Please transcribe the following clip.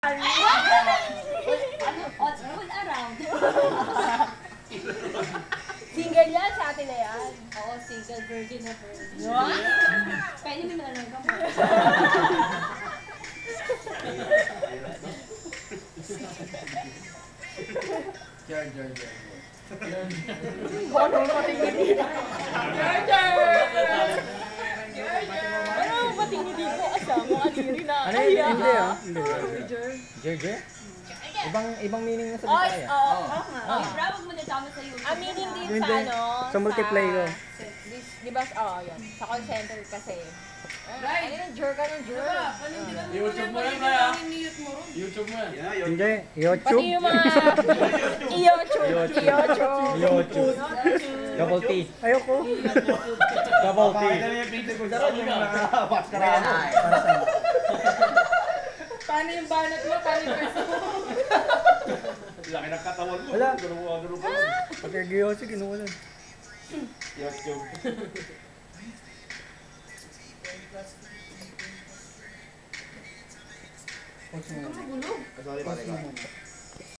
Ano? All around. Single yan sa atin na yan. Oo, single virgin na virgin. What? Pwede mo nalaga mo. Jar. Ano patingin dito? Ano patingin dito? Asama ka diri na. Ano yun? Hindi ah. Jer? Ibang meaning na sa Oy, bitaya. oo nga. Bravo mo na tama sa YouTube. Ang meaning din Hindi. sa ano? Sa multiply ko. Di ba? Oo, yun. Sa call center kasi. Ano yung jerk ka ng jerk? YouTube mo yan, kaya. YouTube mo yan. Hindi. Pati YouTube. yung mga... YouTube. Double T. Ayoko. Double T. Paano yung banat mo? Paano yung peso mo? Laki ng katawan mo. Wala. Garo pa. Pag-agiyo si kinuha lang. YouTube. Post mo. Sorry, pare.